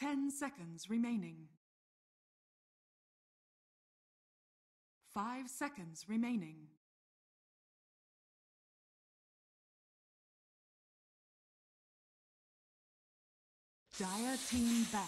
10 seconds remaining. 5 seconds remaining. Dire team ban.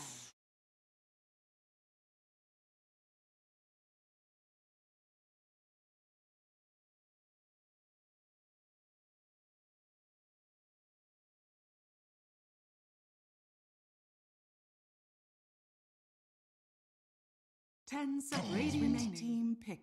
Ten seconds remaining. Team pick.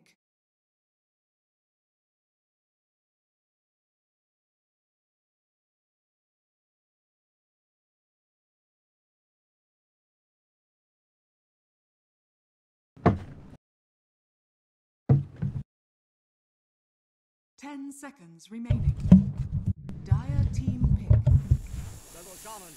Ten seconds remaining. Dire team pick. Level common.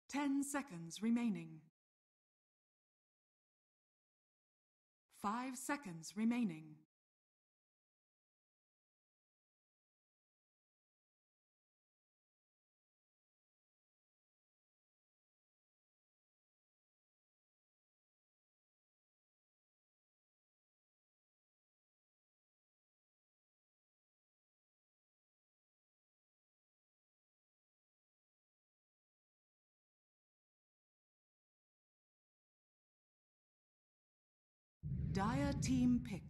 Ten seconds remaining. 5 seconds remaining. Dire team pick.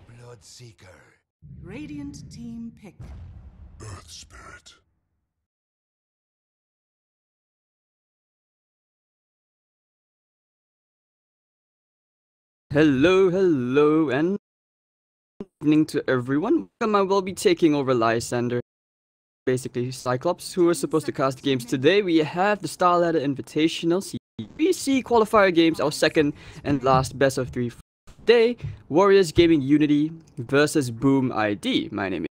Bloodseeker. Radiant team pick. Earth Spirit. Hello, and evening to everyone. I will be taking over Lysander, basically Cyclops, who are supposed to cast games today. We have the Star Ladder Invitational, CBC Qualifier games, our second and last best of 3 day. Warriors Gaming.Unity versus Boom ID. My name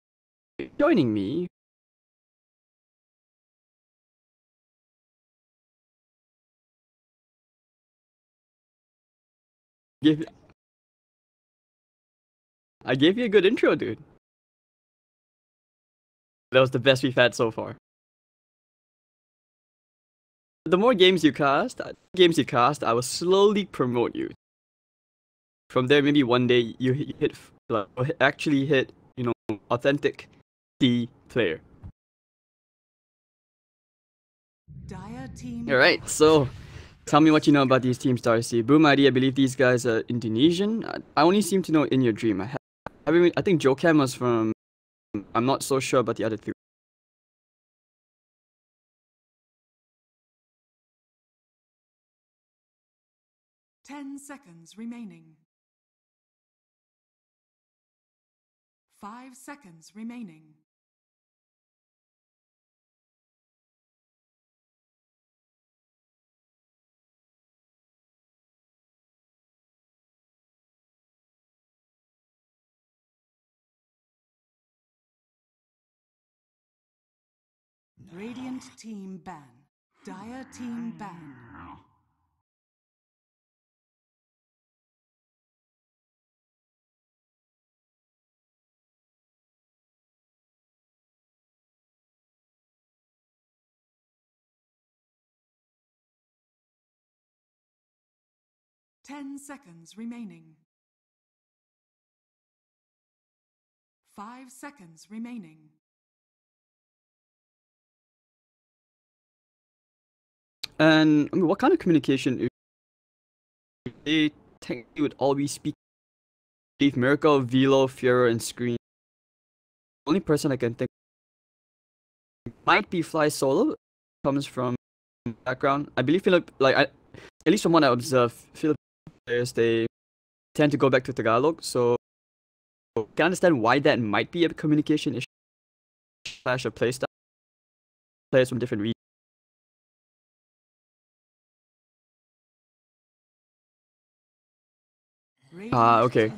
is joining me. I gave you a good intro, dude. That was the best we've had so far. The more games you cast, I will slowly promote you. From there, maybe one day you actually hit, authentic D player. Dire team. All right, so tell me what you know about these teams, Darcy. Boom ID, I believe these guys are Indonesian. I only seem to know In Your Dream. I think Jocam was from. I'm not so sure about the other 3. 10 seconds remaining. 5 seconds remaining. Radiant team ban. Dire team ban. Ten seconds remaining. 5 seconds remaining. And I mean, what kind of communication? They technically would all be speaking. Steve Miracle, Velo, Fiora, and Screen. The only person I can think might be Fly Solo. Comes from background. I believe at least from what I observe, Philippine players, they tend to go back to Tagalog. So I can understand why that might be a communication issue / a playstyle. Players from different regions. Okay.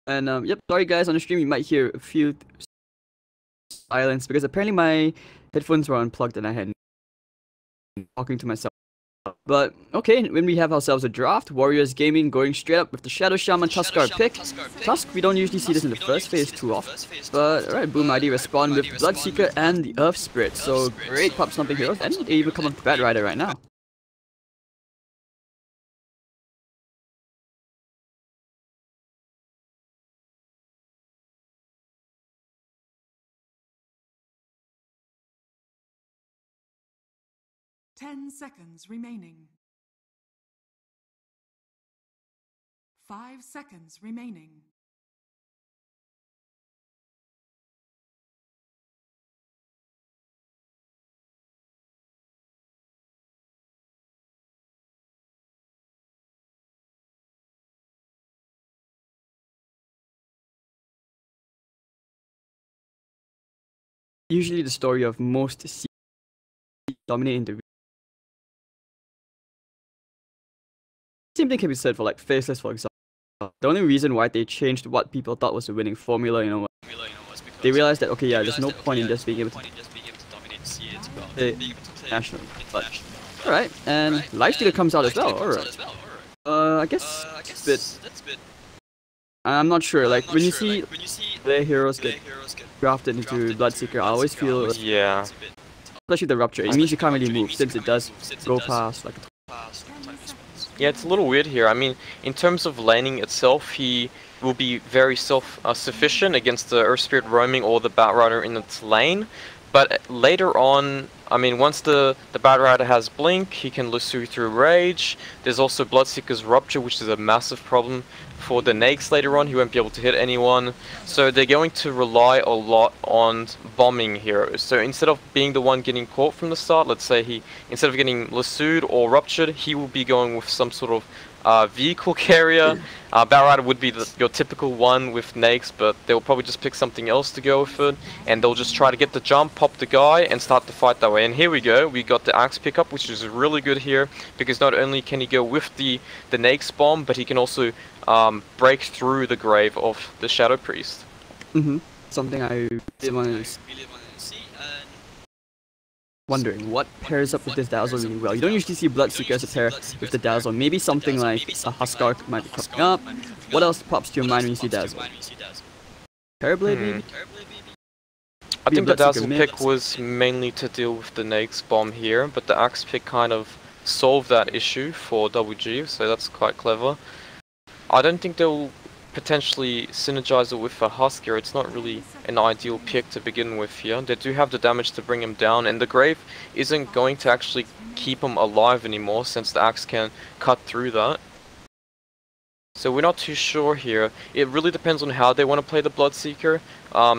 And yep, sorry guys, on the stream you might hear a few silence because apparently my Headphones were unplugged and I had talking to myself. But okay, when we have ourselves a draft, Warriors Gaming going straight up with the Shadow Shaman Tuskar pick. Tusk, we don't usually see this in the first phase too often. But alright, Boom ID respond with Bloodseeker and the Earth Spirit. So great pop stomping heroes, and they even come up to Bat Rider right now. Ten seconds remaining. 5 seconds remaining. Usually the story of most dominating the same thing can be said for like Faceless, for example. The only reason why they changed what people thought was the winning formula, they realized that okay, yeah, there's no point in just being able to dominate nationally. But alright, and Lifestealer comes out as well. Alright. I guess that's a bit. I'm not sure. Like when you see their heroes get drafted into Bloodseeker, I always feel yeah. Especially the Rupture. It means you can't really move since it does go past like. Yeah, it's a little weird here. I mean, in terms of laning itself, he will be very self-sufficient against the Earth Spirit roaming or the Bat Rider in its lane. But later on, I mean, once the Bat Rider has Blink, he can Lusu through Rage. There's also Bloodseeker's Rupture, which is a massive problem for the Nakes later on. He won't be able to hit anyone. So they're going to rely a lot on bombing heroes. So instead of being the one getting caught from the start, let's say instead of getting Lusu'd or Ruptured, he will be going with some sort of vehicle carrier. Bat Rider would be your typical one with Nakes, but they'll probably just pick something else to go with it, and they'll just try to get the jump, pop the guy, and start the fight that way. And here we go, we got the Axe pickup, which is really good here, because not only can he go with the Nakes bomb, but he can also break through the grave of the Shadow Priest. Something I really want to see. Wondering what pairs up with this Dazzle really well. You don't usually see Bloodseeker as a pair with the Dazzle. Maybe something like a Huskar might be coming up. What else pops to your mind when you see Dazzle? Terrorblade maybe? I think the Dazzle pick was mainly to deal with the Nakes bomb here, but the Axe pick kind of solved that issue for WG, so that's quite clever. I don't think they'll potentially synergize it with a Huskar. It's not really an ideal pick to begin with here. They do have the damage to bring him down, and the Grave isn't going to actually keep him alive anymore since the Axe can cut through that. So we're not too sure here. It really depends on how they want to play the Bloodseeker.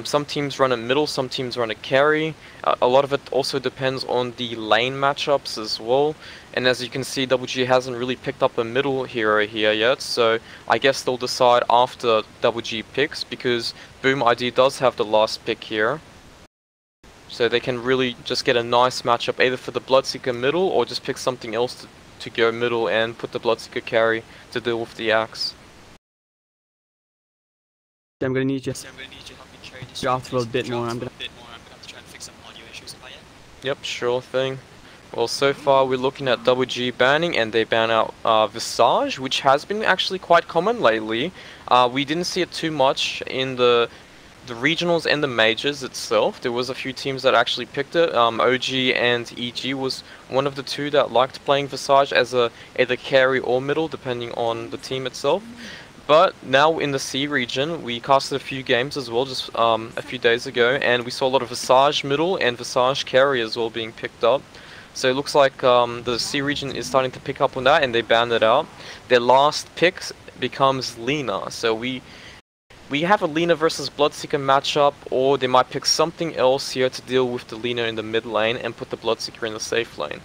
Some teams run a middle, some teams run a carry. A lot of it also depends on the lane matchups as well. And as you can see, WG hasn't really picked up a middle hero here yet, so I guess they'll decide after WG picks, because Boom ID does have the last pick here. So they can really just get a nice matchup either for the Bloodseeker middle, or just pick something else to go middle and put the Bloodseeker carry to deal with the Axe. I'm gonna need you to draft a little bit more. I'm gonna try and fix some audio issues if I am. Yep, sure thing. Well, so far we're looking at WG banning, and they ban out Visage, which has been actually quite common lately. We didn't see it too much in the regionals and the majors itself. There was a few teams that actually picked it. OG and EG was one of the two that liked playing Visage as either carry or middle, depending on the team itself. But now in the C region, we casted a few games as well, just a few days ago, and we saw a lot of Visage middle and Visage carry as well being picked up. So it looks like the C region is starting to pick up on that, and they banned it out. Their last pick becomes Lina, so we have a Lina versus Bloodseeker matchup, or they might pick something else here to deal with the Lina in the mid lane and put the Bloodseeker in the safe lane.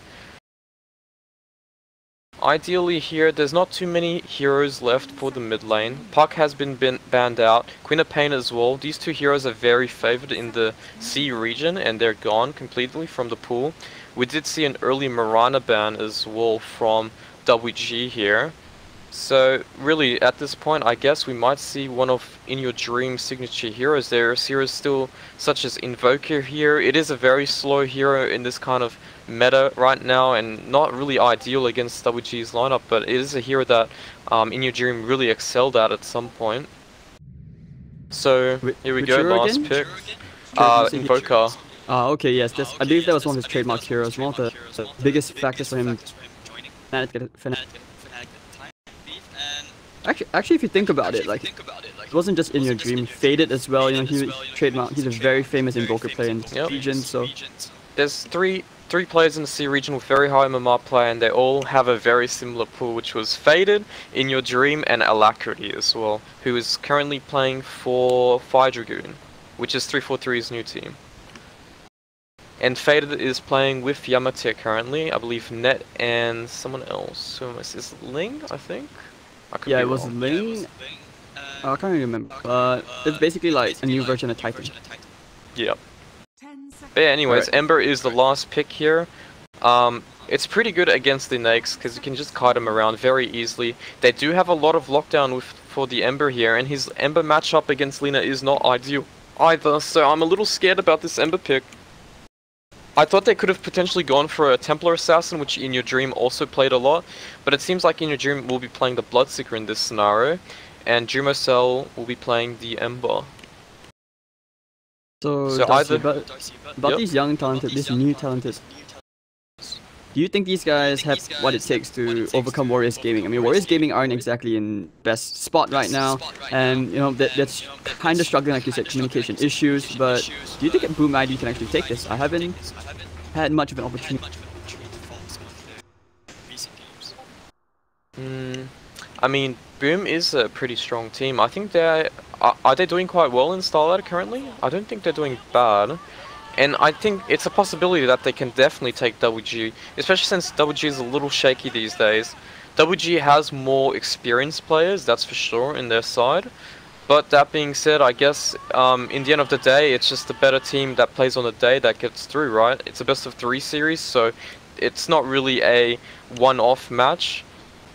Ideally here, there's not too many heroes left for the mid lane. Puck has been banned out, Queen of Pain as well. These two heroes are very favored in the C region, and they're gone completely from the pool. We did see an early Mirana ban as well from WG here. So really, at this point, I guess we might see one of In Your Dream signature heroes. There's heroes still such as Invoker here. It is a very slow hero in this kind of meta right now, and not really ideal against WG's lineup, but it is a hero that In Your Dream really excelled at some point. So here we go, last again? pick. Invoker. Okay, yes, I believe that was one of his trademark heroes, one of the biggest factors for him. Actually, if you think about it, like, it wasn't just In Your Dream, Faded as well, you know, he's a very famous Invoker player in the region, so... There's three players in the C region with very high MMR play, and they all have a very similar pool, which was Faded, In Your Dream, and Alacrity as well, who is currently playing for Fire Dragoon, which is 343's new team. And Faded is playing with Yamate currently, I believe Net and someone else. Who is this? Ling, I think? Yeah, it was Ling. I can't really remember, but it's basically like a new version of Titan. Yep. But yeah, anyways, Ember is the last pick here. It's pretty good against the Nakes because you can just kite him around very easily. They do have a lot of lockdown for the Ember here, and his Ember matchup against Lina is not ideal either, so I'm a little scared about this Ember pick. I thought they could have potentially gone for a Templar Assassin, which In Your Dream also played a lot, but it seems like In Your Dream will be playing the Bloodseeker in this scenario, and Dreamocell will be playing the Ember. So Darcy, about these young talented, these new talented, do you think these guys have what it takes to overcome Warriors Gaming? I mean, Warriors Gaming aren't exactly in best spot right now, and you know that's kind of struggling, like you said, communication issues. But do you think that bo3 can actually take this? I haven't had much of an opportunity. I mean, Boom is a pretty strong team. I think are they doing quite well in Starlight currently? I don't think they're doing bad. And I think it's a possibility that they can definitely take WG, especially since WG is a little shaky these days. WG has more experienced players, that's for sure, in their side. But that being said, I guess in the end of the day, it's just the better team that plays on the day that gets through, right? It's a best of 3 series, so it's not really a one-off match.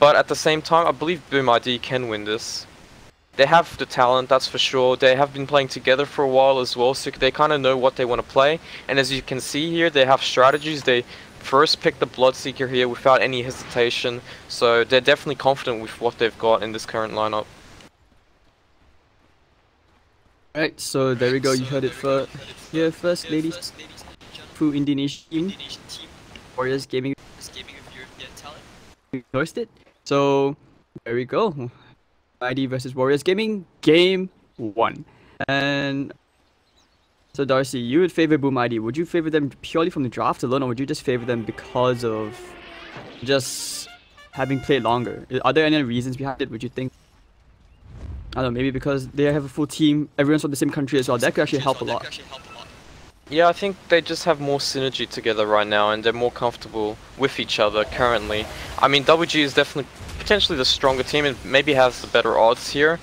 But at the same time, I believe bo3 can win this. They have the talent, that's for sure. They have been playing together for a while as well, so they kind of know what they want to play. And as you can see here, they have strategies. They first pick the Bloodseeker here without any hesitation, so they're definitely confident with what they've got in this current lineup. Alright, so there we go, you heard it here first, ladies. Through Indonesian Warriors Gaming endorsed it. So there we go. ID versus Warriors Gaming, game 1. And so Darcy, you would favor bo3. Would you favor them purely from the draft alone, or would you just favor them because of just having played longer? Are there any reasons behind it, would you think? I don't know, maybe because they have a full team, everyone's from the same country as well, that could actually help a lot. Yeah, I think they just have more synergy together right now, and they're more comfortable with each other currently. I mean, WG is definitely potentially the stronger team and maybe has the better odds here,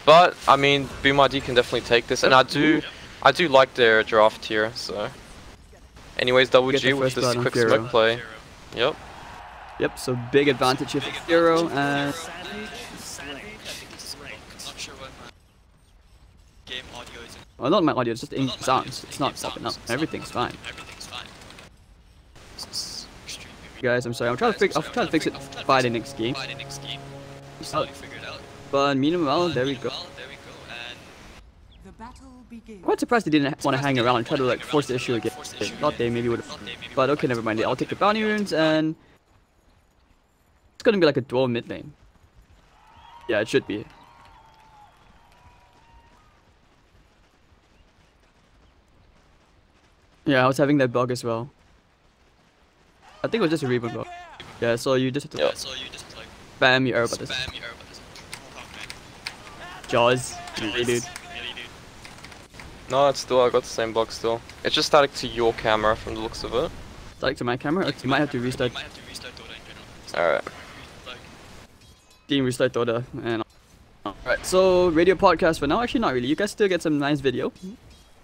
but I mean, bo3 can definitely take this, and I do like their draft here. So, anyways, WG with this quick smoke play. Yep. So big advantage here for Hero, and well, not my audio, it's just in sounds. It's not popping up. Everything's fine. Guys, I'm sorry. I'll try to fix it by the next game. But meanwhile, there we go. I'm quite surprised they didn't want to hang around and try to like force the issue again. Thought they maybe would have, but okay, never mind. I'll take the bounty runes, and it's gonna be like a dual mid lane. Yeah, it should be. Yeah, I was having that bug as well. I think it was just a Reaper bug. Yeah, so you just have to spam your arrow buttons. Jaws, really, dude. No, it's still, I got the same bug still. It's just static to your camera from the looks of it. Static to my camera? Okay, you might have to restart. Alright. Team restart Dota. And alright, so radio podcast for now. Actually, not really. You guys still get some nice video.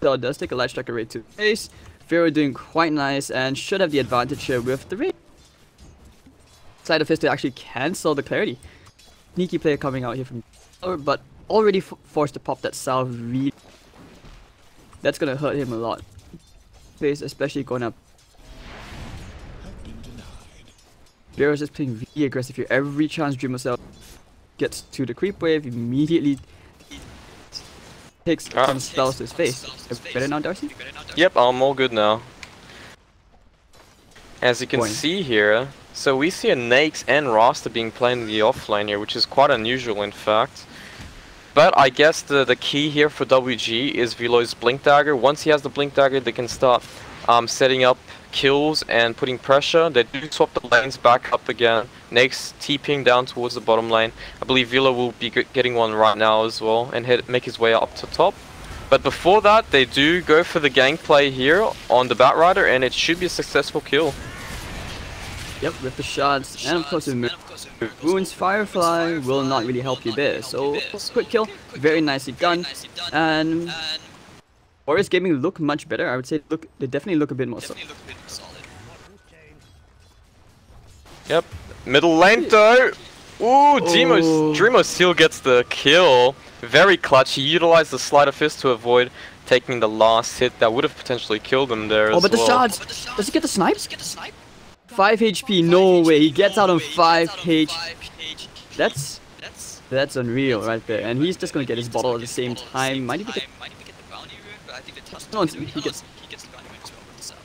So it does take a light striker rate to face. Pharaoh doing quite nice and should have the advantage here with the rate. Side of his to actually cancel the clarity. sneaky player coming out here from, but already forced to pop that salve. Really, that's gonna hurt him a lot. Plays especially going up. Barrio's just playing really aggressive here. Every chance Dream Cell gets to the creep wave, immediately takes some spells to his face. Better now, Darcy? Yep, I'm all good now. As you can see here, so we see a Naix and Rasta being played in the offlane here, which is quite unusual in fact. But I guess the key here for WG is Velo's Blink Dagger. Once he has the Blink Dagger, they can start setting up kills and putting pressure. They do swap the lanes back up again. Naix TPing down towards the bottom lane. I believe Velo will be getting one right now as well and make his way up to top. But before that, they do go for the gank play here on the Batrider, and it should be a successful kill. Yep, with the shots, and of course with Wounds, Firefly will not really help you there. So, quick kill, very nicely done. And Warriors Gaming look much better. I would say they definitely look a bit more solid. Yep, middle lane though. Ooh, Dreamo still gets the kill. Very clutch. He utilized the Sleight of Fist to avoid taking the last hit that would have potentially killed him there as well. Oh, but the shots! Does he get the snipe? 5 HP, no way. He gets out on 5 HP. That's unreal right there. And he's just gonna get his bottle at the same time. Might even get the bounty, but I think the no, he gets the bounty as well with the sub.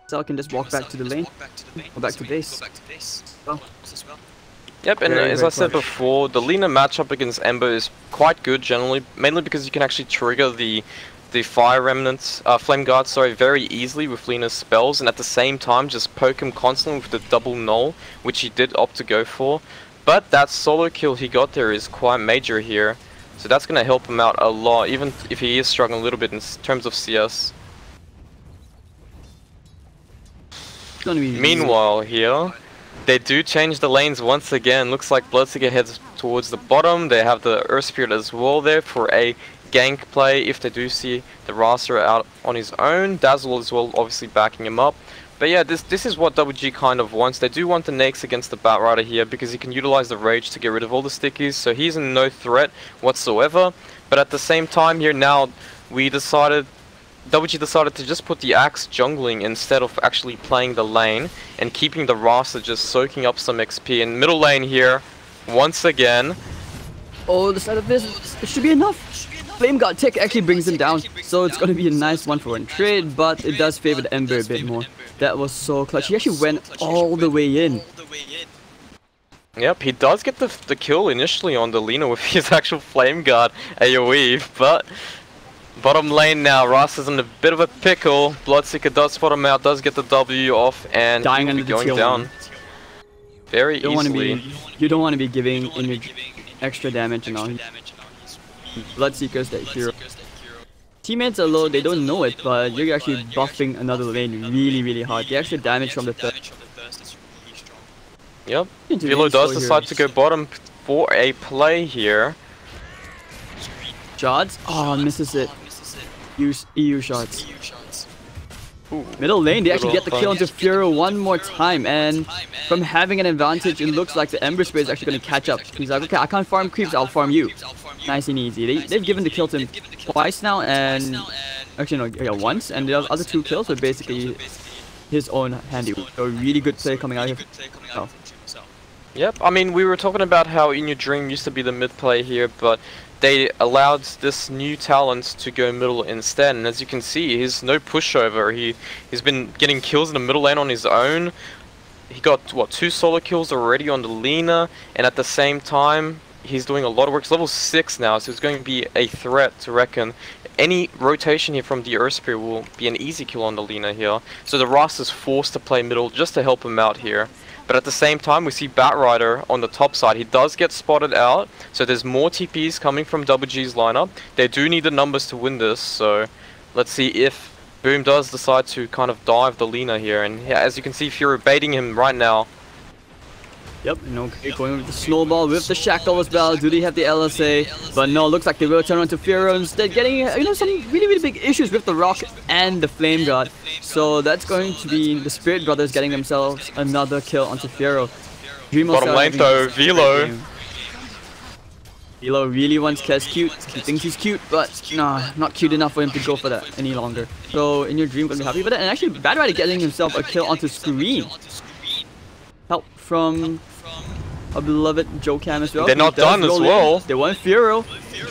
So can just walk back to the lane, or back to base. Well. Yep, and as I said before, the Lina matchup against Ember is quite good generally, mainly because you can actually trigger the Fire Remnants, Flame Guard, sorry, very easily with Lina's spells, and at the same time just poke him constantly with the double null, which he did opt to go for. But that solo kill he got there is quite major here, so that's going to help him out a lot, even if he is struggling a little bit in terms of CS. Meanwhile here, they do change the lanes once again. Looks like Bloodseeker heads towards the bottom. They have the Earth Spirit as well there for a gank play if they do see the Rasta out on his own. Dazzle as well, obviously backing him up. But yeah, this is what WG kind of wants. They do want the Naix against the Batrider here because he can utilize the Rage to get rid of all the stickies. So he's in no threat whatsoever. But at the same time here now, WG decided to just put the Axe jungling instead of actually playing the lane and keeping the Rasta just soaking up some XP. In middle lane here, once again. Oh, the side of this, it should be enough. Flame Guard Tech actually brings him down, so it's going to be a nice 1-for-1 trade, but it does favor the Ember a bit more. That was so clutch. He actually went all the way in. Yep, he does get the kill initially on the Lina with his actual Flame Guard AoE, but bottom lane now, Rasta's in a bit of a pickle. Bloodseeker does spot him out, does get the W off, and dying he'll be going down very easily. You don't want to be giving image extra damage and all. Bloodseeker's that hero. Teammates are low, they don't know it, but you're actually buffing another lane really hard. The extra damage from the thirst. Yep, Velo does decide to go bottom for a play here. Shots? Oh, misses it. Use EU shots. Middle lane, they actually get the kill into Furo one more time, and from having an advantage, it looks like the Ember Spirit is actually going to catch up. He's like, okay, I can't farm creeps, I'll farm you. Nice and easy. They've given the kill to him twice now, and actually no, yeah, once, and the other 2 kills were basically his own handiwork. So really good play coming out here. Oh. Yep, I mean, we were talking about how In Your Dream used to be the mid play here, but they allowed this new talent to go middle instead, and as you can see, he's no pushover. He's been getting kills in the middle lane on his own. He got, what, 2 solo kills already on the Lina, and at the same time, he's doing a lot of work. He's level 6 now, so it's going to be a threat to reckon. Any rotation here from the Earth Spirit will be an easy kill on the Lina here, so the Rasta is forced to play middle just to help him out here. But at the same time, we see Batrider on the top side. He does get spotted out, so there's more TPs coming from WG's lineup. They do need the numbers to win this, so let's see if Boom does decide to kind of dive the Lina here. And yeah, as you can see, Fury baiting him right now. Yep, and okay, going with the snowball with the shackle as well. Do they have the LSA? But no, looks like they will turn on to Furo instead, getting some really big issues with the Rock and the Flame Guard. So that's going to be the Spirit Brothers getting themselves another kill onto Furo. Bottom lane though, Velo. Velo really wants Kez cute. He thinks he's cute, but nah, not cute enough for him to go for that any longer. So in your dream, gonna be happy with it. And actually, Bad Rider getting himself a kill onto screen. Help from our beloved Joe Cam as well. They're not done as well. They want Furo.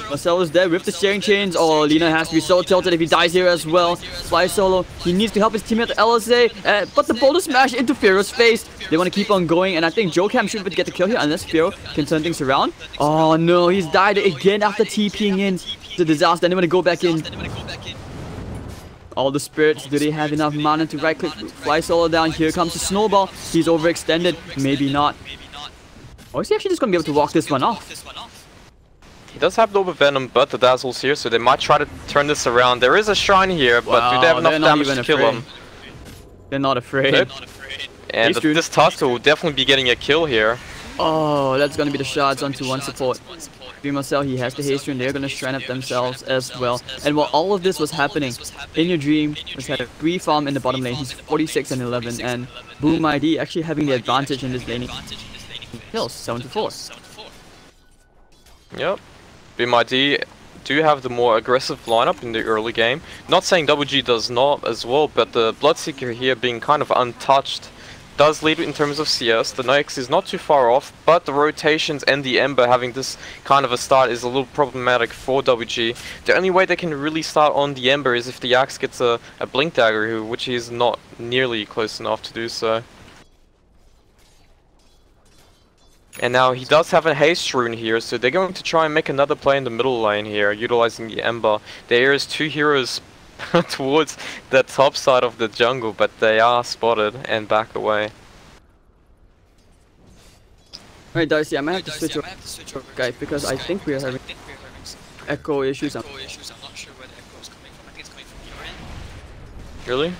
Marcelo's there with the steering chains. Oh, Lina has to be so tilted if he dies here as well. Fly Solo. He needs to help his teammate LSA. But the boulder smash into Firo's face. They want to keep on going. And I think Joe Cam should be able to get the kill here unless Firo can turn things around. Oh no, he's died again after TPing in. It's a disaster. And they want to go back in. All the spirits, do they have enough mana to right click Fly Solo down? Here comes the snowball. He's overextended. Maybe not. Or is he actually just going to be able to walk this one off? He does have Lobe Venom, but the Dazzle's here, so they might try to turn this around. There is a Shrine here, but do they have enough damage to kill him? They're not afraid. And this Tusker will definitely be getting a kill here. Oh, that's going to be the shots onto one support. Marcel, he has the haste rune. They're going to shrine up themselves as well. And while all of this was happening, In Your Dream was had a 3 farm in the bottom lane. He's 46 and 11, and Boom ID actually having the advantage in this laning. Kills 7-4. Yep. Boom ID do have the more aggressive lineup in the early game. Not saying WG does not as well, but the Bloodseeker here being kind of untouched does lead in terms of CS. The Nyx is not too far off, but the rotations and the Ember having this kind of a start is a little problematic for WG. The only way they can really start on the Ember is if the Axe gets a Blink Dagger, which is not nearly close enough to do so. And now he does have a haste rune here, so they're going to try and make another play in the middle lane here, utilizing the Ember. There is 2 heroes towards the top side of the jungle, but they are spotted and back away. Alright Darcy, I might have to switch over, guys, because I think we are having echo issues. I'm not sure where the echo is coming from. I think it's coming from your end. Really?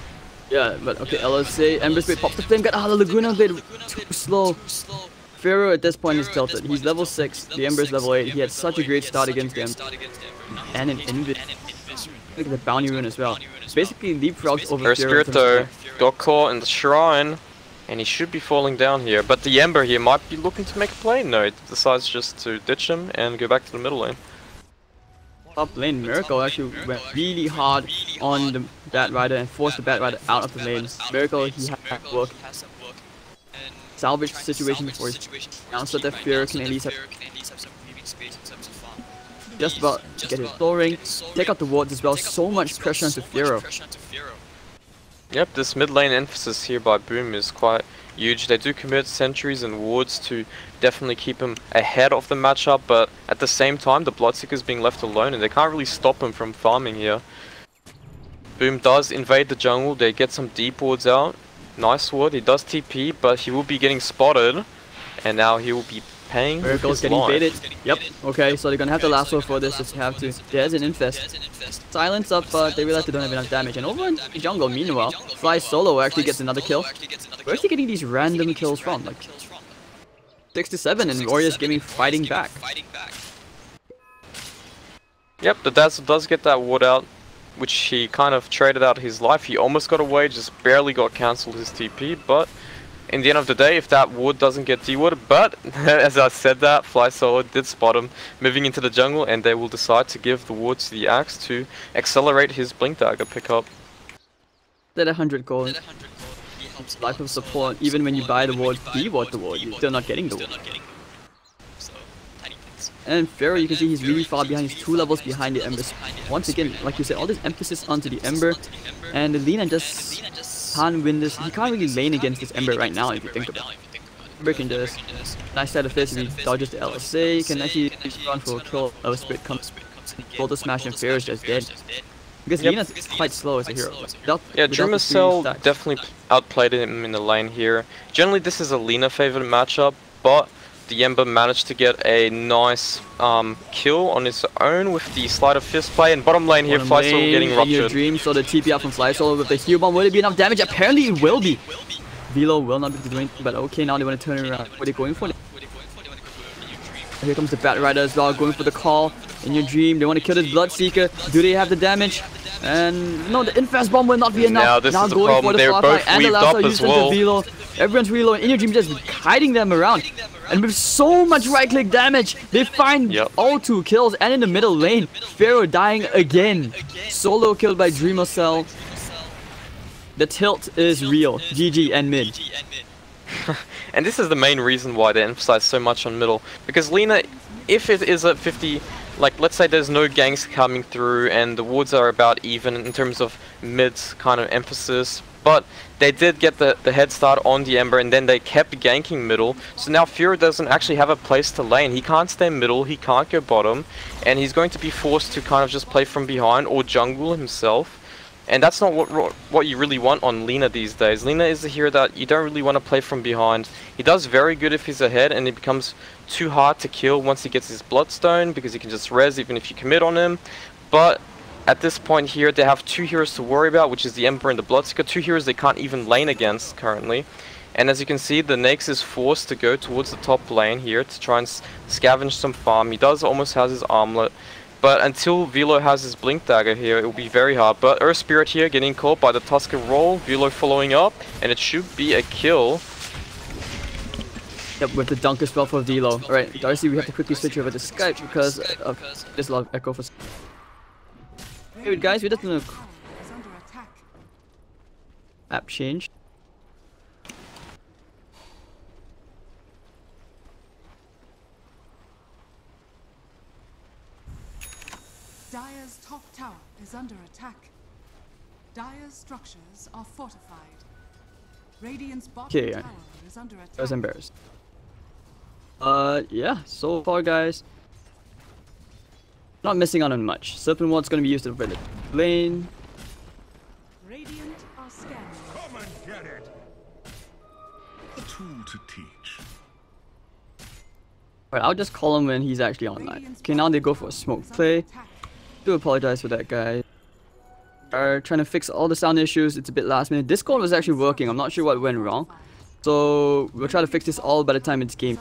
Yeah, but okay, LSA, Ember Spade pops the flame gun. Ah, the Laguna Blade too slow. Firo at this point is tilted. He's level 6, the Ember is level 8. He had such a great start against them. And an Invis. Look at the bounty rune as well. Basically leapfrogs over Spirit though got caught in the shrine, and he should be falling down here. But the Ember here might be looking to make a play. No, it decides just to ditch him and go back to the middle lane. Top lane, Miracle actually went really hard on the Bat Rider and forced the Bat Rider out of the lane. Miracle, he had to work. Salvage the situation before he announced that the Fear can at least have just about to get his soaring, take out the wards as well. So much pressure onto Firo. Yep, this mid lane emphasis here by Boom is quite huge. They do commit sentries and wards to definitely keep him ahead of the matchup, but at the same time the Bloodseeker is being left alone and they can't really stop him from farming here. Boom does invade the jungle, they get some deep wards out. Nice ward, he does TP, but he will be getting spotted, and now he will be paying Miracle's getting baited. Yep, okay, so they're gonna have to lasso for this, just have to. There's an infest. Silence up, but they realize they don't have enough damage. And over in the jungle, meanwhile, Fly Solo actually gets another kill. Where's he getting these random kills from? Like 6 to 7, and Warriors Gaming fighting back. Yep, the Dazzle does get that ward out, which he kind of traded out his life. He almost got away, just barely got cancelled his TP, but in the end of the day, if that ward doesn't get dewarded, but as I said that, Fly Solo did spot him moving into the jungle, and they will decide to give the ward to the Axe to accelerate his Blink Dagger pickup. That 100 gold. Life of support, even when you buy the ward, deward the ward, you're still not getting the ward. And Pharaoh, you can see he's really far behind, he's 2 levels behind the Ember. Once again, like you said, all this emphasis onto the Ember, and the Lina just can't win this. He can't really lane against this Ember right now if you think about it. Ember can just nice side of this, if he dodges the LSA, he can actually run for a kill. Spirit comes, Boulder Smash, and Pharaoh is just dead. Because Lina's quite slow as a hero. Yeah, Dreamercell definitely outplayed him in the lane here. Generally this is a Lina favored matchup, but the Ember managed to get a nice kill on his own with the Sleight of Fist play, and bottom lane here, Fly Solo getting ruptured. Dream, so the TP out from Fly Solo with the heal bomb, will it be enough damage? Apparently it will be. Velo will not be doing, but okay, now they want to turn it around. What are they going for? Here comes the Bat Rider as well, going for the call. In Your Dream, they want to kill this Bloodseeker. Do they have the damage? And no, the Infest Bomb will not be enough. Now this is the problem, they're both weaved up as well. Everyone's really low, and In Your Dream just hiding them around. And with so much right-click damage, they find all 2 kills. And in the middle lane, Pharaoh dying again. Solo killed by Dreamer Cell. The tilt is real. GG and mid. And this is the main reason why they emphasize so much on middle. Because Lina, if it is at 50, like let's say there's no ganks coming through and the wards are about even in terms of mid's kind of emphasis, but they did get the head start on the Ember and then they kept ganking middle. So now Fury doesn't actually have a place to lane. He can't stay middle, he can't go bottom, and he's going to be forced to kind of just play from behind or jungle himself. And that's not what you really want on Lina these days. Lina is a hero that you don't really want to play from behind. He does very good if he's ahead, and it becomes too hard to kill once he gets his Bloodstone, because he can just res even if you commit on him. But at this point here, they have 2 heroes to worry about, which is the Emperor and the Bloodseeker. 2 heroes they can't even lane against currently. And as you can see, the Nyx is forced to go towards the top lane here to try and scavenge some farm. He does almost have his armlet. But until Velo has his Blink Dagger here, it will be very hard. But Earth Spirit here getting caught by the Tusker roll. Velo following up, and it should be a kill. Yep, with the dunk as well for Velo. Alright, Darcy, we have to quickly switch over to Skype because there's a lot of echo for... Hey guys, we just done a app change. Dire's top tower is under attack. Dire's structures are fortified. Radiant's bottom tower is under attack. I was embarrassed. Yeah, so far guys, not missing out on much. Serpent Ward's gonna be used in the lane. Radiant are scanning. Come and get it. A tool to teach. Alright, I'll just call him when he's actually online. Okay, now they go for a smoke play. Do apologize for that, guys. Are trying to fix all the sound issues. It's a bit last minute. Discord was actually working. I'm not sure what went wrong. So we'll try to fix this all by the time it's game.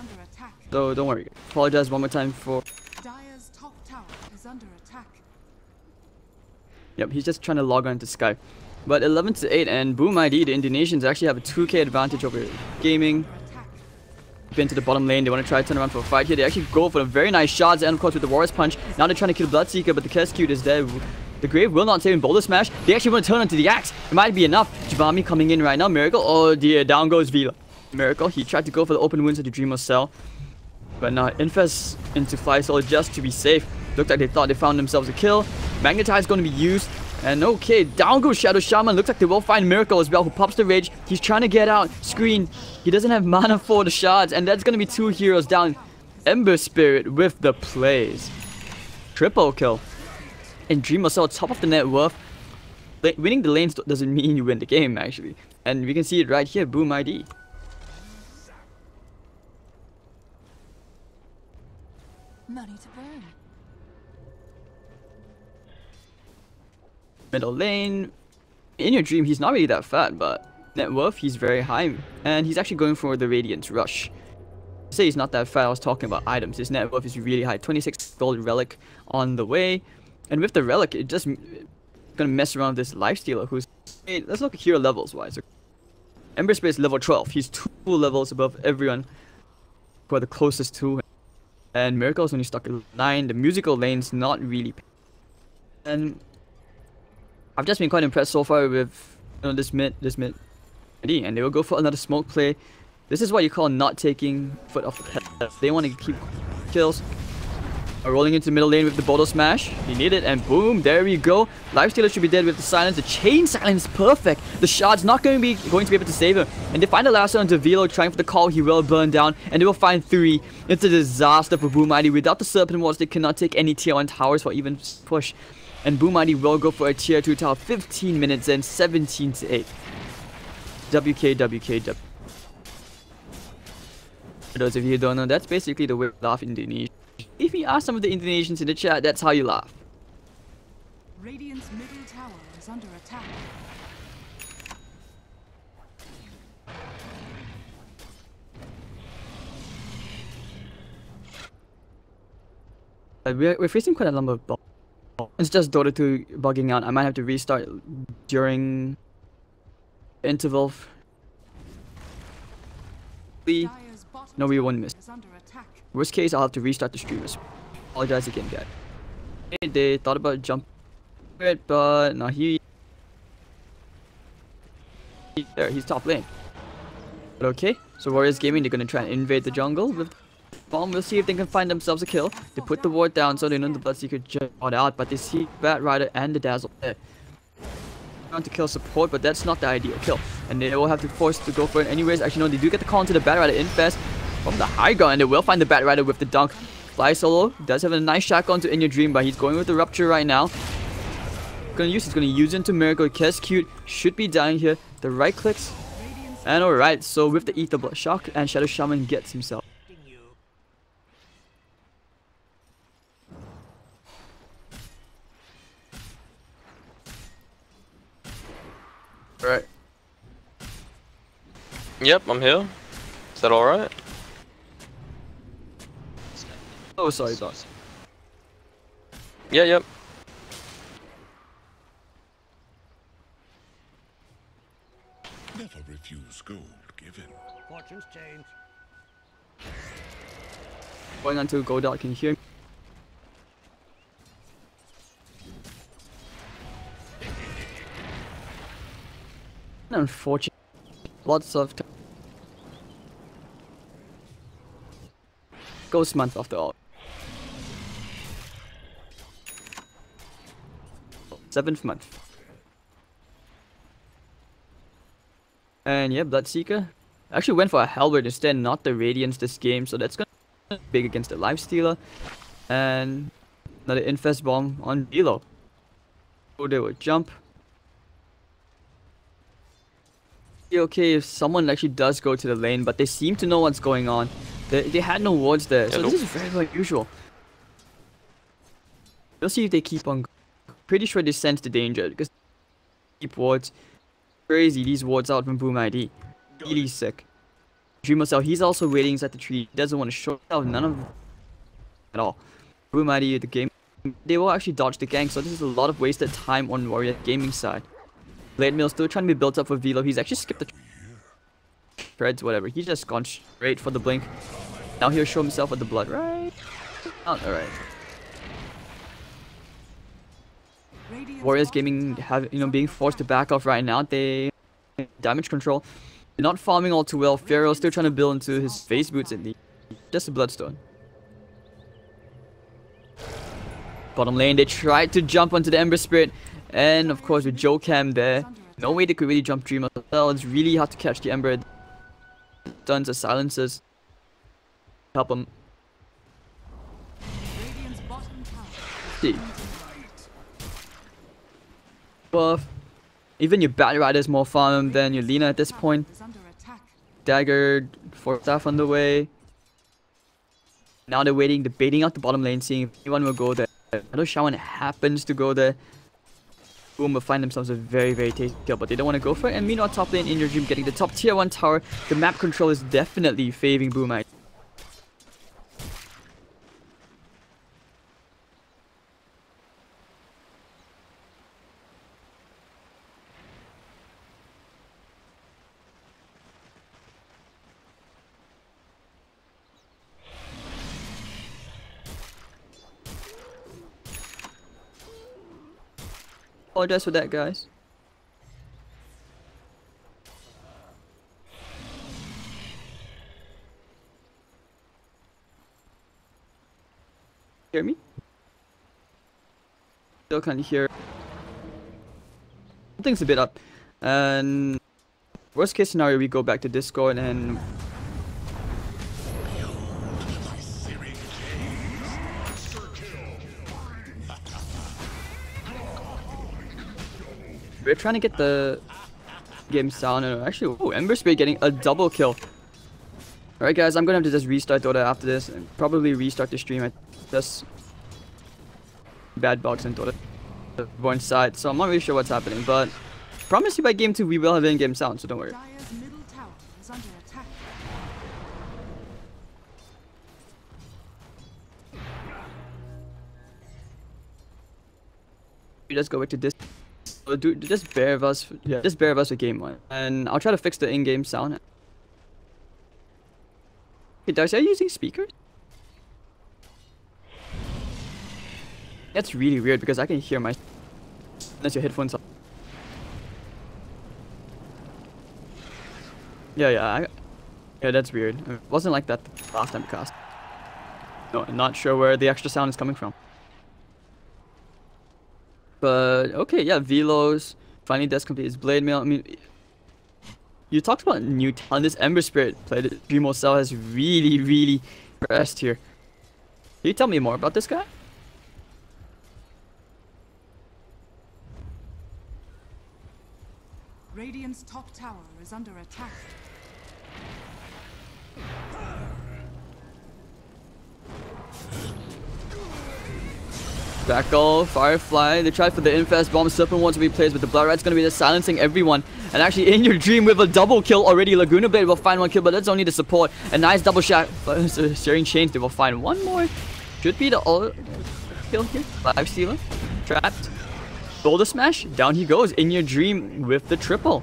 So don't worry. Apologize one more time for... Dire's top tower is under attack. Yep, he's just trying to log on to Skype. But 11-8 and Boom ID, the Indonesians actually have a 2k advantage over gaming. Into the bottom lane, they want to try to turn around for a fight here. They actually go for a very nice shots, and of course with the Warriors punch. Now they're trying to kill Bloodseeker, but the Kescute is there. The Grave will not save him. Boulder Smash. They actually want to turn onto the axe. It might be enough. Jivami coming in right now. Miracle. Oh dear, down goes Vila. Miracle. He tried to go for the open wounds of the Dreamer Cell, but now Infest into Fly Soul just to be safe. Looked like they thought they found themselves a kill. Magnetize is going to be used. And okay, down goes Shadow Shaman. Looks like they will find Miracle as well, who pops the rage. He's trying to get out. Screen. He doesn't have mana for the shards, and that's going to be 2 heroes down. Ember Spirit with the plays. Triple kill. And Dreamer Cell, top of the net worth. Winning the lanes doesn't mean you win the game, actually. And we can see it right here, Boom ID. Money to burn. Middle lane. In your dream, he's not really that fat, but net worth, he's very high. And he's actually going for the Radiant Rush. I say he's not that fat, I was talking about items. His net worth is really high. 26 gold relic on the way. And with the relic, it just gonna mess around with this Lifestealer who's... Hey, let's look at hero levels wise. Ember Spirit is level 12. He's 2 levels above everyone who are the closest to him. And Miracle's only stuck at 9. The musical lane's not really... And I've just been quite impressed so far with this mid, and they will go for another smoke play. This is what you call not taking foot off the pedal. They want to keep kills. Rolling into middle lane with the Bodo Smash. He needed it, and boom, there we go. Lifestealer should be dead with the silence. The chain silence, perfect. The shard's not going to be able to save him. And they find the last one to Velo, trying for the call. He will burn down, and they will find 3. It's a disaster for Boom ID. Without the Serpent Wards, they cannot take any tier 1 towers or even push. And Boom ID will go for a tier 2 tower. 15 minutes and 17-8. WK. For those of you who don't know, that's basically the way we laugh in Indonesia. If you ask some of the Indonesians in the chat, that's how you laugh. Radiant's middle tower is under attack. We're facing quite a number of bugs. It's just Dota 2 bugging out. I might have to restart during interval. Dire's bottom No, we won't miss. tower is under attack. Worst case, I'll have to restart the stream. Apologize again, guys. They thought about jumping it, but no, he's top lane. But okay, so Warriors Gaming, they're gonna try and invade the jungle with bomb. We'll see if they can find themselves a kill. They put the ward down so they know the Bloodseeker just got out, but they see Bat Rider and the Dazzle there. Trying to kill support, but that's not the ideal kill, and they will have to force to go for it anyways. Actually, no, they do get the call into the Bat Rider infest from the high ground, and they will find the Bat Rider with the dunk. Fly Solo does have a nice shotgun to In Your Dream, but he's going with the Rupture right now. He's gonna use into Miracle. Cute should be down here. The right clicks, and alright. So with the Ether Shock, and Shadow Shaman gets himself. Right. Yep, I'm here. Is that alright? Oh, sorry, boss. Yeah, yep. Never refuse gold given. Fortunes change. Going on to Goldot, can you hear me? Unfortunate. Lots of Ghost month after all. 7th month. And yeah, Bloodseeker actually went for a Halberd instead, not the Radiance this game, so that's gonna be big against the Lifestealer. And another Infest Bomb on Velo. So they will jump. Okay, if someone actually does go to the lane, but they seem to know what's going on. They had no wards there, so this is very unusual. We'll see if they keep on. Pretty sure they sense the danger because keep wards. Crazy, these wards out from Boom ID. Really sick. Dreamer Cell, he's also waiting inside the tree. He doesn't want to show out none of them at all. Boom ID, the game. They will actually dodge the gank, so this is a lot of wasted time on Warrior Gaming side. Blade Mill still trying to be built up for Velo. He's actually skipped the threads, whatever. He's just gone straight for the blink. Now he'll show himself with the blood, right? Alright. Warriors Gaming have being forced to back off right now. They damage control. They're not farming all too well. Pharaoh still trying to build into his face boots in the just a bloodstone. Bottom lane, they tried to jump onto the Ember Spirit. And of course with Joe Cam there, no way they could really jump Dreamer. Well, it's really hard to catch the Ember. Tons of silences. Help him. See. Buff. Even your Bat Rider is more farm than your Lina at this point. Dagger, 4 staff on the way. Now they're waiting, they're baiting out the bottom lane, seeing if anyone will go there. Shadow Shaman happens to go there. Boom will find themselves a very tasty kill, but they don't want to go for it. And meanwhile, top lane In Your Dream getting the top tier 1 tower. The map control is definitely favoring Boom ID. Apologize for that, guys. Hear me? Still can't hear. Something's a bit up. And worst case scenario, we go back to Discord and we're trying to get the game sound. Actually, oh, Ember Spirit getting a double kill. Alright guys, I'm gonna have to just restart Dota after this and probably restart the stream at just bad box and Dota one side, so I'm not really sure what's happening, but promise you by game 2 we will have in-game sound, so don't worry. We just go back to this. So just bear with us. Yeah, just bear with us for game 1, and I'll try to fix the in-game sound. Hey, Darcy, are you using speakers? That's really weird because I can hear my... Unless your headphones are... Yeah, that's weird. It wasn't like that last time cast. No, I'm not sure where the extra sound is coming from. But, okay, yeah, Velos finally does complete his Blade Mail. I mean, you talked about new talent. This Ember Spirit played Primo Cell has really impressed here. Can you tell me more about this guy? Radiant's top tower is under attack. Jackal, Firefly, they tried for the Infest Bomb, Serpent wants to be placed, but the Blood Rat's gonna be just silencing everyone. And actually, in your dream with a double kill already, Laguna Blade will find one kill, but that's only the support. A nice double shot, sharing chains, they will find one more. Should be the kill here. Live Stealer, trapped. Boulder Smash, down he goes, in your dream with the triple.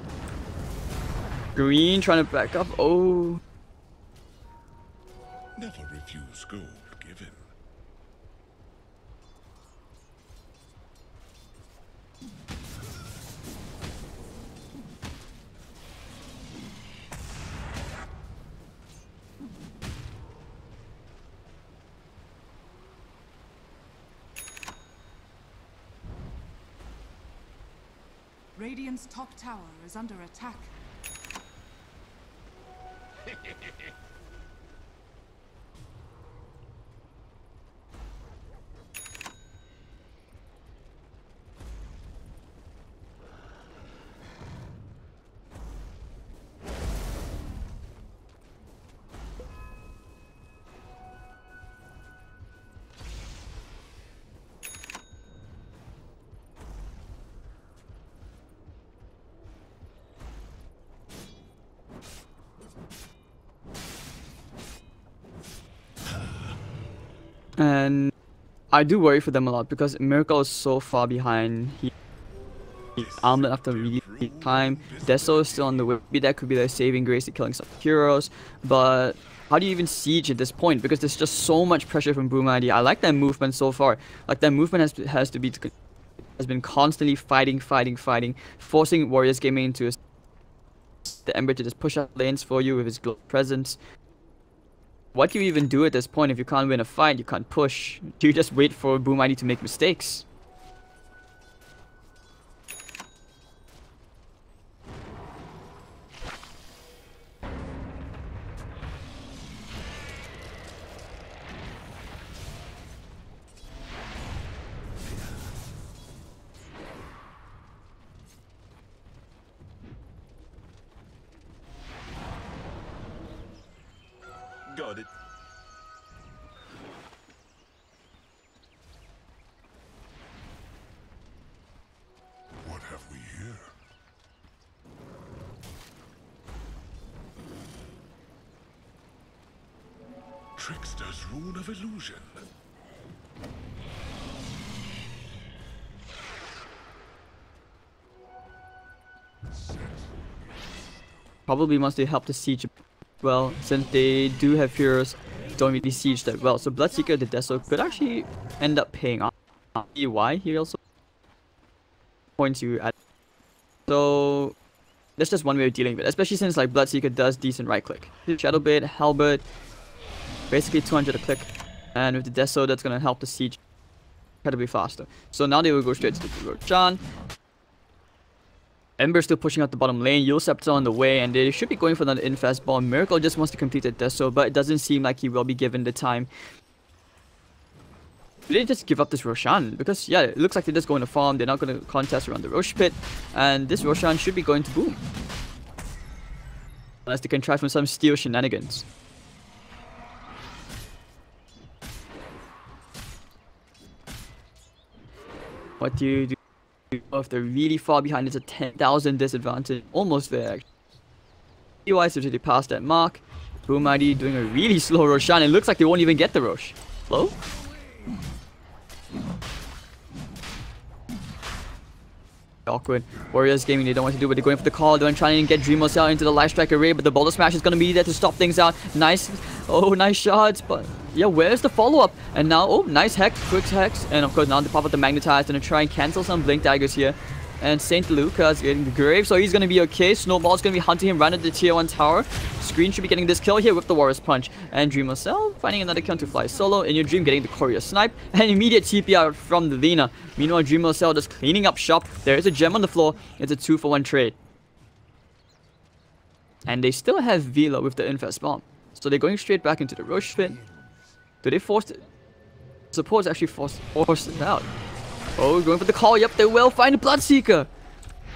Green trying to back up, oh. Never refuse gold given. Radiant's top tower is under attack. And I do worry for them a lot because Miracle is so far behind. He armlet after really time. Deso is still on the way. Maybe that could be their saving grace to killing some heroes. But how do you even siege at this point? Because there's just so much pressure from Boom ID. I like that movement so far. Like that movement has been constantly fighting, forcing Warriors Gaming into the Ember to just push out lanes for you with his global presence. What do you even do at this point if you can't win a fight, you can't push? Do you just wait for Boom ID to make mistakes? Got it. What have we here? Trickster's Rune of Illusion. Probably wants to help the siege well, since they do have heroes, don't really siege that well. So Bloodseeker, the Deso could actually end up paying off. Why he also points you at. So that's just one way of dealing with it, especially since like Bloodseeker does decent right click. Shadowblade, Halberd, basically 200 a click, and with the Deso that's gonna help the siege incredibly faster. So now they will go straight to the Roshan. Ember's still pushing out the bottom lane, Yulceptor on the way, and they should be going for another Infest Bomb. Miracle just wants to complete the Deso, but it doesn't seem like he will be given the time. They just give up this Roshan, because yeah, it looks like they're just going to farm, they're not going to contest around the Rosh Pit, and this Roshan should be going to Boom. Unless they can try from some steal shenanigans. What do you do? If they're really far behind, it's a 10,000 disadvantage. Almost there. EY's usually past that mark. Boom ID doing a really slow Roshan. It looks like they won't even get the Rosh. Slow? awkward. Warriors Gaming, they don't want to do what they're going for the call. They're going to try and get Dreamosell into the life strike array, but the boulder smash is going to be there to stop things out. Nice. Oh, nice shots. But yeah, where's the follow-up? And now, oh, nice hex, quick hex. And of course, now they pop up the magnetize. Going to try and cancel some blink daggers here. And St. Lucas getting the grave, so he's going to be okay. Snowball's going to be hunting him right at the tier 1 tower. Screen should be getting this kill here with the Warriors Punch. And Dreamosell finding another kill to fly solo. In your dream, getting the Courier Snipe. And immediate TP out from the Lina. Meanwhile, Dreamosell just cleaning up shop. There is a gem on the floor. It's a 2-for-1 trade. And they still have Velo with the Infest Bomb. So they're going straight back into the Roche Pit. Do they force it? Suppose actually force it out. Oh, going for the call. Yep, they will find a Bloodseeker.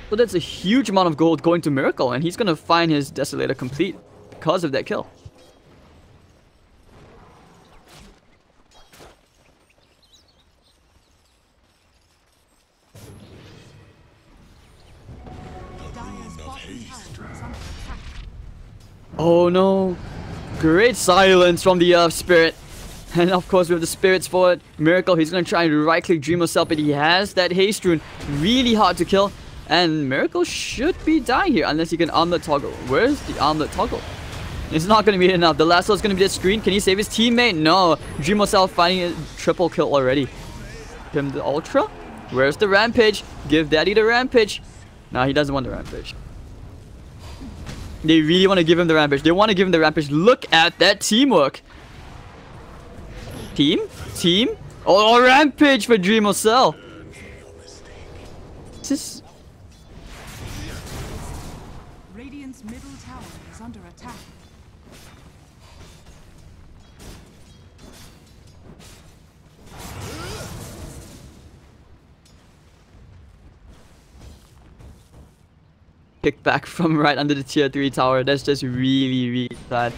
So that's a huge amount of gold going to Miracle. And he's going to find his Desolator complete because of that kill. Oh no. Great silence from the Earth Spirit. And of course, with the spirits for it, Miracle, he's going to try and right-click Dreamosell, but he has that haste rune. Really hard to kill. And Miracle should be dying here, unless he can armlet toggle. Where's the armlet toggle? It's not going to be enough. The lasso is going to be the screen. Can he save his teammate? No. Dreamosell finding a triple kill already. Give him the Ultra. Where's the Rampage? Give Daddy the Rampage. No, he doesn't want the Rampage. They really want to give him the Rampage. They want to give him the Rampage. Look at that teamwork. Team. Oh, Rampage for Dreamosell. This is... Radiant's middle tower is under attack. Kicked back from right under the tier 3 tower. That's just really, really sad.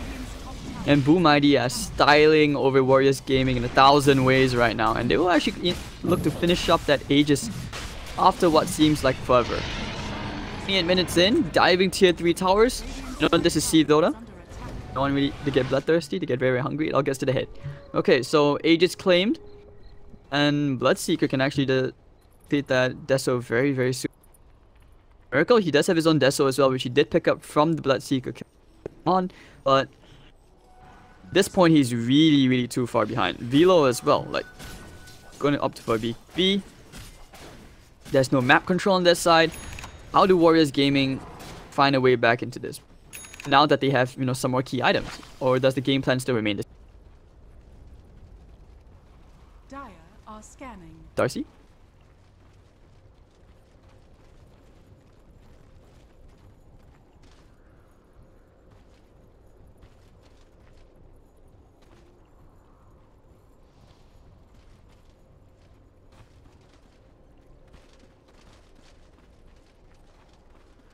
And bo3 are styling over Warriors Gaming in 1,000 ways right now. And they will actually look to finish up that Aegis after what seems like forever. 28 minutes in, diving tier 3 towers. You know, this is Sea Dota. No one really to get bloodthirsty, to get very hungry. It all gets to the head. Okay, so Aegis claimed. And Bloodseeker can actually defeat that Deso very, very soon. Miracle, he does have his own Deso as well, which he did pick up from the Bloodseeker on. But at this point, he's really, really too far behind. Velo as well, like, going to opt for B. There's no map control on this side. How do Warriors Gaming find a way back into this? Now that they have, you know, some more key items. Or does the game plan still remain the same? Dire are scanning. Darcy?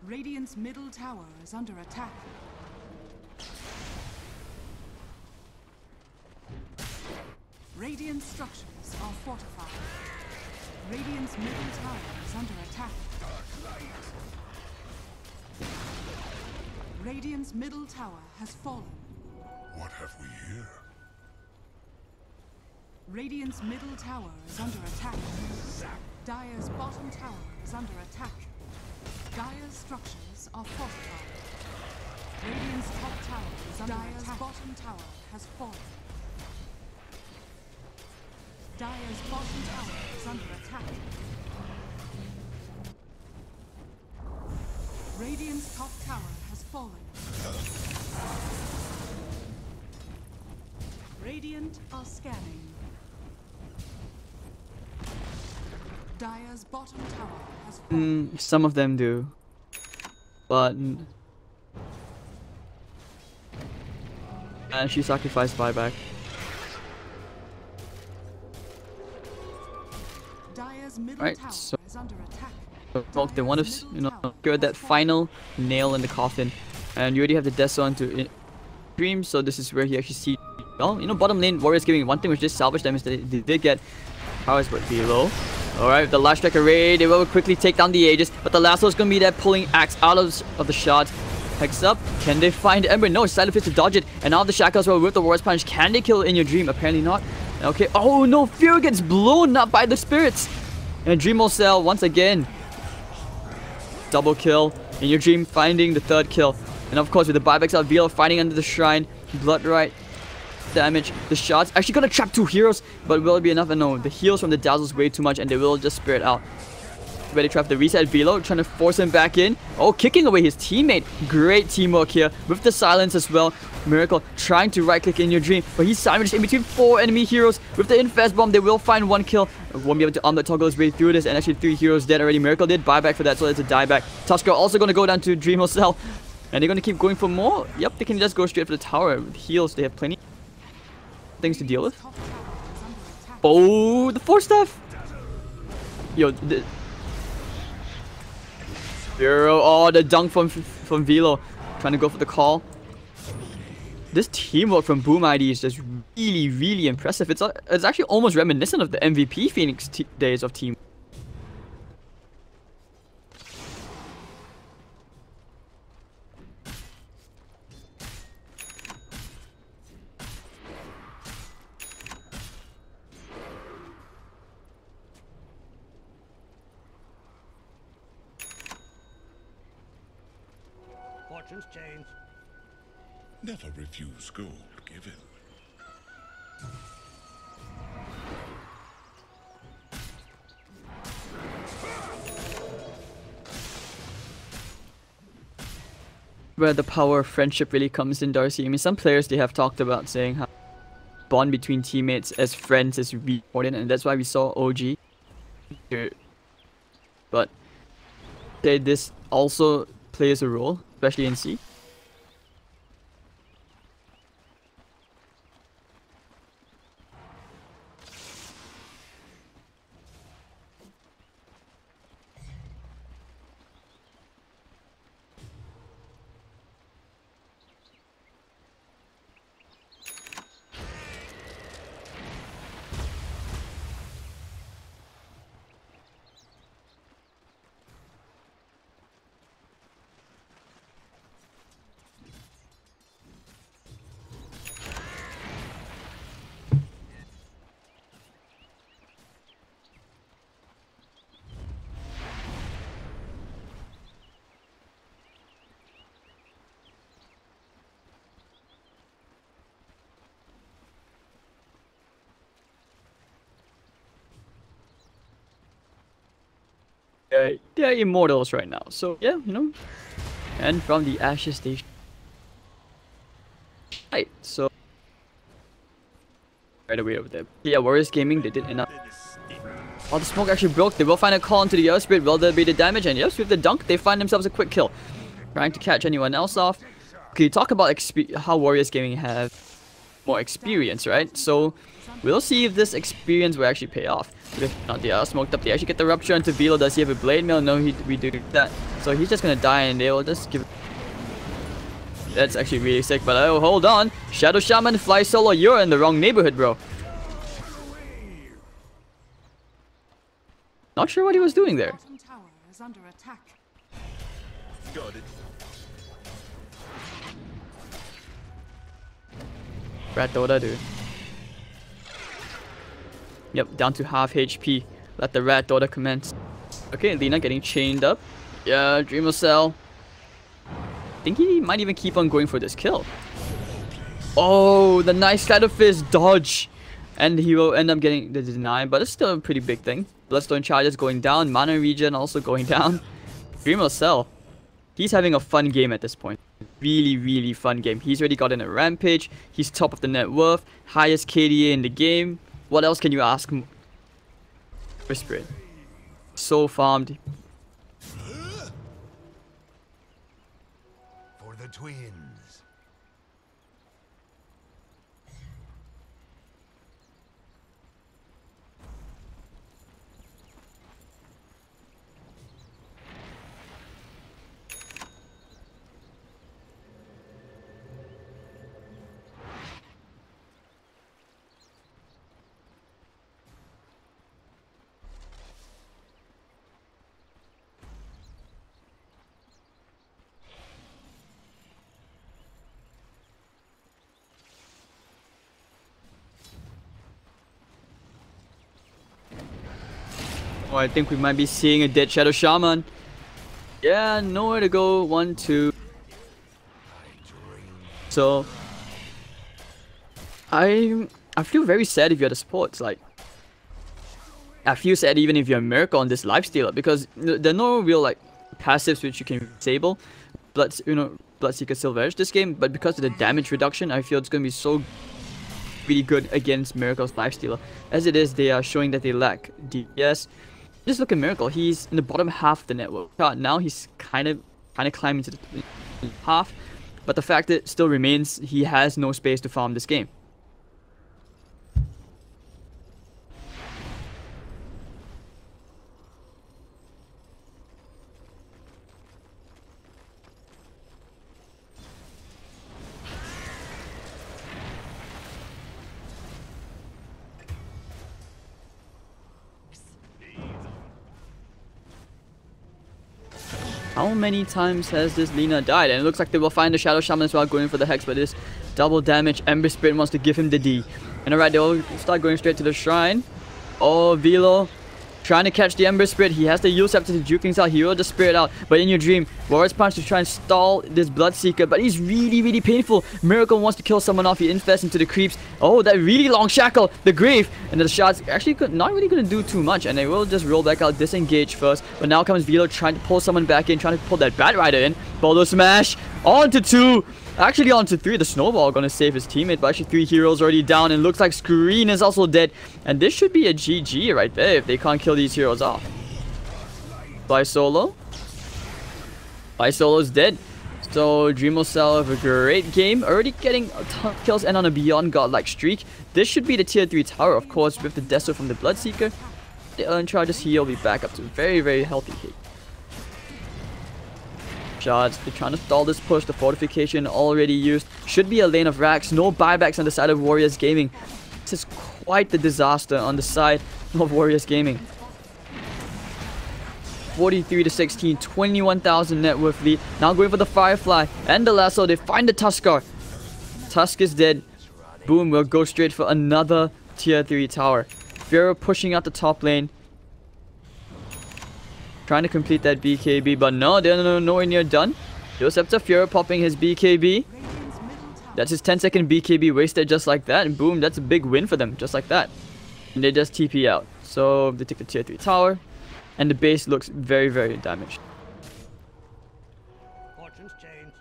Radiant's middle tower is under attack. Radiant structures are fortified. Radiant's middle tower is under attack. Radiant's middle tower has fallen. What have we here? Radiant's middle tower is under attack. Dire's bottom tower is under attack. Dire's structures are fortified. Radiant's top tower is under attack. Dire's bottom tower has fallen. Dire's bottom tower is under attack. Radiant's top tower has fallen. Radiant are scanning. Dire's bottom tower has fallen. Some of them do. But... and she sacrificed buyback. Dire's middle Right, tower so is under attack. they want to, you know, get that final nail in the coffin. And you already have the Deso onto Dream, so this is where he actually sees. Well, you know, bottom lane, Warriors Gaming, one thing which just salvaged them is that they did get powers but below. Alright, the last strike array, they will quickly take down the Aegis, but the lasso is going to be there pulling axe out of the shot. Hex up, can they find Ember? No, it's Silent Fist to dodge it, and now the Shackles will with the Warriors Punch. Can they kill In Your Dream? Apparently not. Okay, oh no, Fear gets blown up by the spirits. And Dreamosell once again double kill. In your dream, finding the third kill. And of course, with the buybacks out, Velo fighting under the shrine. Blood right. Damage. The shots. Actually gonna trap 2 heroes. But will it be enough? And no. The heals from the dazzles way too much. And they will just spirit out. Ready trap the reset. Velo trying to force him back in. Oh, kicking away his teammate. Great teamwork here. With the silence as well. Miracle trying to right click in your dream. But he's sandwiched in between 4 enemy heroes. With the infest bomb, they will find 1 kill. Won't be able to armlet toggle his way through this. And actually 3 heroes dead already. Miracle did buyback for that. So it's a dieback. Tusker also going to go down to Dream Cell. And they're going to keep going for more. Yep, they can just go straight for the tower. With heals, they have plenty things to deal with. Oh, the 4-staff. Yo, Zero. Oh, the dunk from Velo. Trying to go for the call. This teamwork from Boom ID is just really, really impressive. It's actually almost reminiscent of the MVP Phoenix days of team. Fortunes change. Never refuse gold given. Where the power of friendship really comes in, Darcy. I mean, some players, they have talked about saying how bond between teammates as friends is really important, and that's why we saw OG here. But this also plays a role, especially in C. They're immortals right now, so yeah, you know. And from the ashes they right, so right away over there. Yeah, Warriors Gaming, they did enough. Oh, the smoke actually broke. They will find a call into the Earth Spirit. Will there be the damage? And yes, with the dunk, they find themselves a quick kill. Trying to catch anyone else off. Okay, talk about how Warriors Gaming have more experience, right? So we'll see if this experience will actually pay off. If not, they are smoked up. They actually get the rupture onto Velo. Does he have a blade mail? No, we do that. So he's just gonna die, and they will just give. That's actually really sick. But oh, hold on, Shadow Shaman, fly solo. You're in the wrong neighborhood, bro. Not sure what he was doing there. Rat Dota, dude. Yep, down to half HP. Let the Rat Dota commence. Okay, Lina getting chained up. Yeah, Dreamer Cell. I think he might even keep on going for this kill. Oh, the nice Shadow Fist dodge. And he will end up getting the deny, but it's still a pretty big thing. Bloodstone charges going down. Mana regen also going down. Dreamer Cell. He's having a fun game at this point. Really, really fun game. He's already gotten a rampage. He's top of the net worth. Highest KDA in the game. What else can you ask? Whisper it. So farmed. For the twins. Oh, I think we might be seeing a dead Shadow Shaman. Yeah, nowhere to go. 1, 2. So I feel very sad if you're the supports. Like, I feel sad even if you're a Miracle on this lifestealer, because there are no real like passives which you can disable. Bloodseeker Silver Edge this game, but because of the damage reduction, I feel it's gonna be so really good against Miracle's lifestealer. As it is, they are showing that they lack DPS. Just look at Miracle. He's in the bottom half of the network. Now he's kind of climbing to the half, but the fact that it still remains, he has no space to farm this game. How many times has this Lina died? And it looks like they will find the Shadow Shaman as well, going for the Hex, but this double damage. Ember Spirit wants to give him the D. And alright, they'll start going straight to the Shrine. Oh, Velo trying to catch the Ember Spirit. He has the Yule Scepter to juke things out. He rolled the Spirit out. But in your dream, Warriors Punch to try and stall this Bloodseeker. But he's really painful. Miracle wants to kill someone off. He infests into the creeps. Oh, that really long shackle. The Grave. And the shots actually not really going to do too much. And they will just roll back out, disengage first. But now comes Velo trying to pull someone back in. Trying to pull that Bat Rider in. Boulder Smash. On to 2. Actually on to 3. The Snowball going to save his teammate. But actually 3 heroes already down. And looks like Screen is also dead. And this should be a GG right there if they can't kill these heroes off. By Solo. By Solo's dead. So Dreamocell have a great game. Already getting a ton of kills and on a Beyond God-like streak. This should be the tier 3 tower, of course, with the Deso from the Bloodseeker. The Earn Charges heal will be back up to very healthy hit. Shots. They're trying to stall this push. The fortification already used. Should be a lane of racks. No buybacks on the side of Warriors Gaming. This is quite the disaster on the side of Warriors Gaming. 43 to 16, 21,000 net worth lead. Now going for the Firefly and the Lasso. They find the Tuskar. Tusk is dead. Boom, we'll go straight for another tier 3 tower. Fiora pushing out the top lane. Trying to complete that BKB, but no, they're nowhere near done. Scepter Fiora popping his BKB. That's his 10-second BKB wasted just like that. And boom, that's a big win for them, just like that. And they just TP out. So they take the tier 3 tower. And the base looks very damaged. Fortune's changed.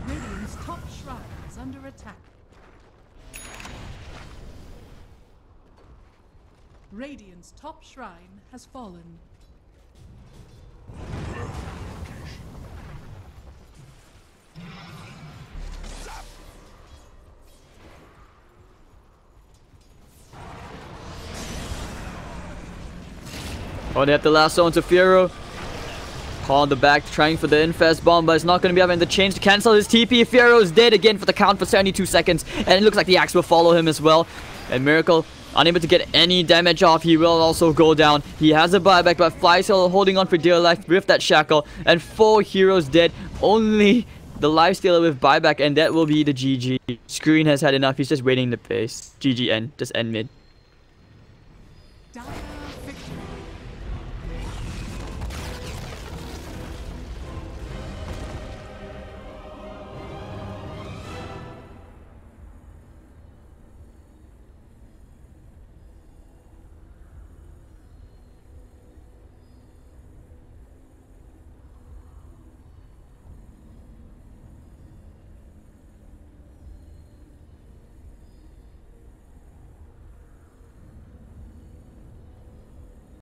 Radiant's top shrine is under attack. Radiant's top shrine has fallen. Oh, they have the lasso onto Fiora. Call on the back, trying for the Infest Bomb, but it's not going to be having the change to cancel his TP. Fiora is dead again for the count for 72 seconds. And it looks like the Axe will follow him as well. And Miracle, unable to get any damage off. He will also go down. He has a buyback, but Flycell holding on for dear life with that shackle. And 4 heroes dead. Only the lifestealer with buyback, and that will be the GG. Screen has had enough. He's just waiting the pace. GG end. Just end mid.